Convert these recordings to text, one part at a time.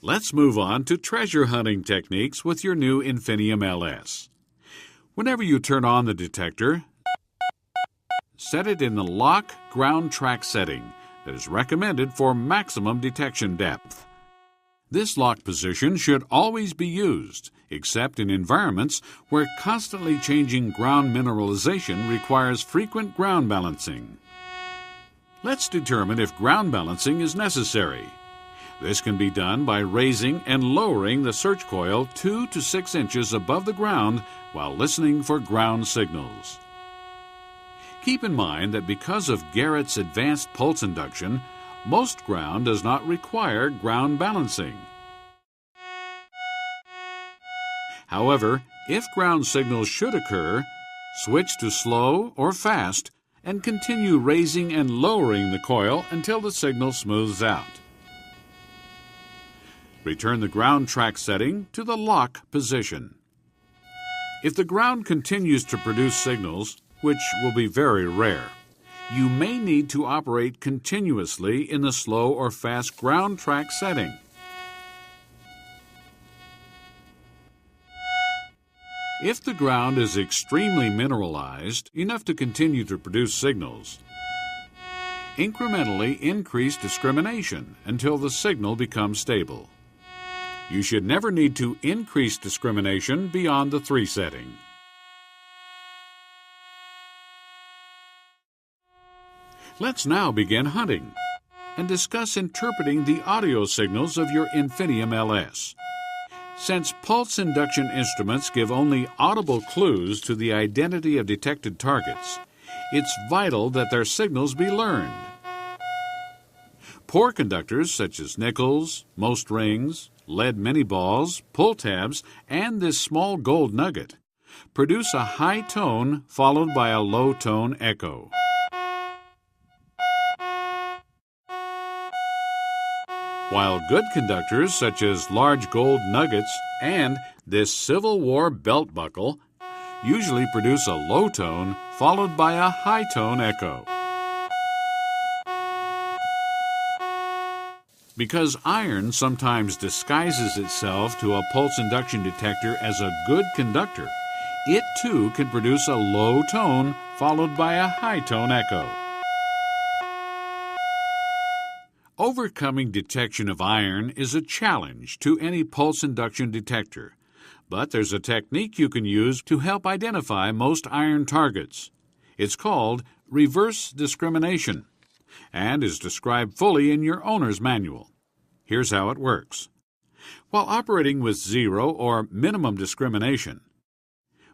Let's move on to treasure hunting techniques with your new Infinium LS. Whenever you turn on the detector, set it in the lock ground track setting that is recommended for maximum detection depth. This lock position should always be used, except in environments where constantly changing ground mineralization requires frequent ground balancing. Let's determine if ground balancing is necessary. This can be done by raising and lowering the search coil 2 to 6 inches above the ground while listening for ground signals. Keep in mind that because of Garrett's advanced pulse induction, most ground does not require ground balancing. However, if ground signals should occur, switch to slow or fast and continue raising and lowering the coil until the signal smooths out. Return the ground track setting to the lock position. If the ground continues to produce signals, which will be very rare, you may need to operate continuously in the slow or fast ground track setting. If the ground is extremely mineralized, enough to continue to produce signals, incrementally increase discrimination until the signal becomes stable. You should never need to increase discrimination beyond the 3 setting. Let's now begin hunting and discuss interpreting the audio signals of your Infinium LS. Since pulse induction instruments give only audible clues to the identity of detected targets, it's vital that their signals be learned. Poor conductors such as nickels, most rings, lead mini balls, pull tabs, and this small gold nugget produce a high tone followed by a low tone echo. While good conductors such as large gold nuggets and this Civil War belt buckle usually produce a low tone followed by a high tone echo. Because iron sometimes disguises itself to a pulse induction detector as a good conductor, it too can produce a low tone followed by a high tone echo. Overcoming detection of iron is a challenge to any pulse induction detector, but there's a technique you can use to help identify most iron targets. It's called reverse discrimination and is described fully in your owner's manual. Here's how it works. While operating with 0 or minimum discrimination,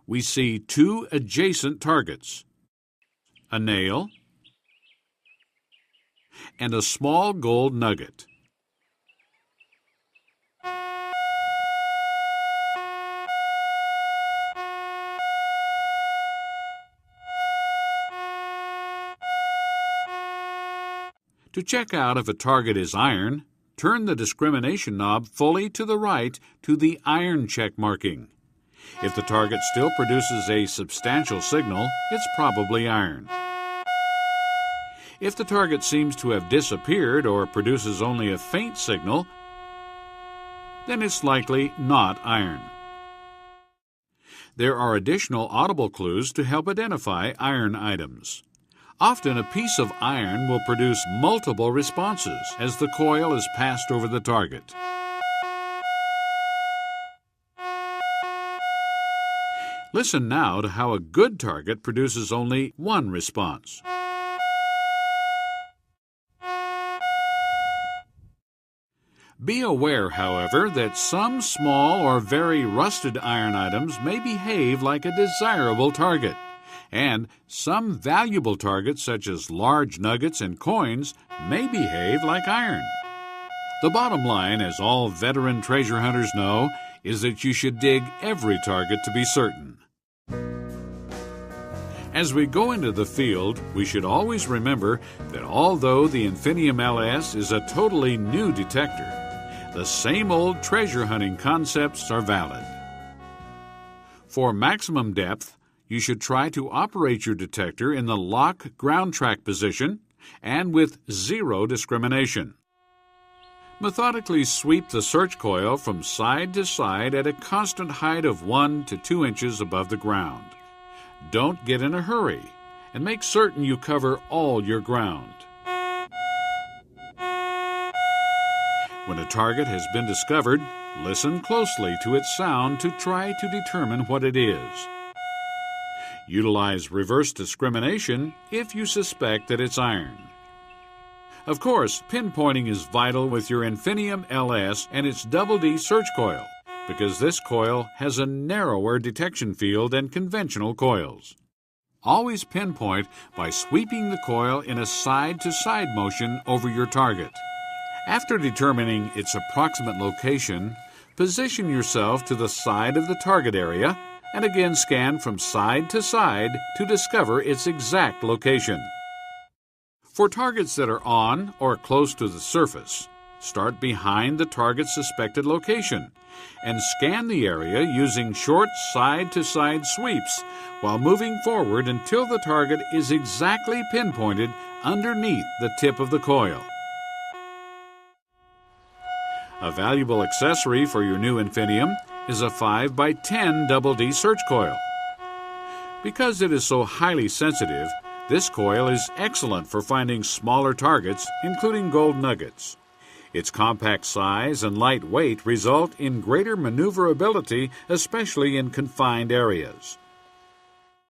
we see 2 adjacent targets, a nail and a small gold nugget. To check out if a target is iron, turn the discrimination knob fully to the right to the iron check marking. If the target still produces a substantial signal, it's probably iron. If the target seems to have disappeared or produces only a faint signal, then it's likely not iron. There are additional audible clues to help identify iron items. Often a piece of iron will produce multiple responses as the coil is passed over the target. Listen now to how a good target produces only one response. Be aware, however, that some small or very rusted iron items may behave like a desirable target, and some valuable targets such as large nuggets and coins may behave like iron. The bottom line, as all veteran treasure hunters know, is that you should dig every target to be certain. As we go into the field, we should always remember that although the Infinium LS is a totally new detector, the same old treasure hunting concepts are valid. For maximum depth, you should try to operate your detector in the lock ground track position and with 0 discrimination. Methodically sweep the search coil from side to side at a constant height of 1 to 2 inches above the ground. Don't get in a hurry, and make certain you cover all your ground. When a target has been discovered, listen closely to its sound to try to determine what it is. Utilize reverse discrimination if you suspect that it's iron. Of course, pinpointing is vital with your Infinium LS and its Double D search coil, because this coil has a narrower detection field than conventional coils. Always pinpoint by sweeping the coil in a side-to-side motion over your target. After determining its approximate location, position yourself to the side of the target area and again scan from side to side to discover its exact location. For targets that are on or close to the surface, start behind the target's suspected location and scan the area using short side-to-side sweeps while moving forward until the target is exactly pinpointed underneath the tip of the coil. A valuable accessory for your new Infinium is a 5x10 Double D search coil. Because it is so highly sensitive, this coil is excellent for finding smaller targets, including gold nuggets. Its compact size and light weight result in greater maneuverability, especially in confined areas.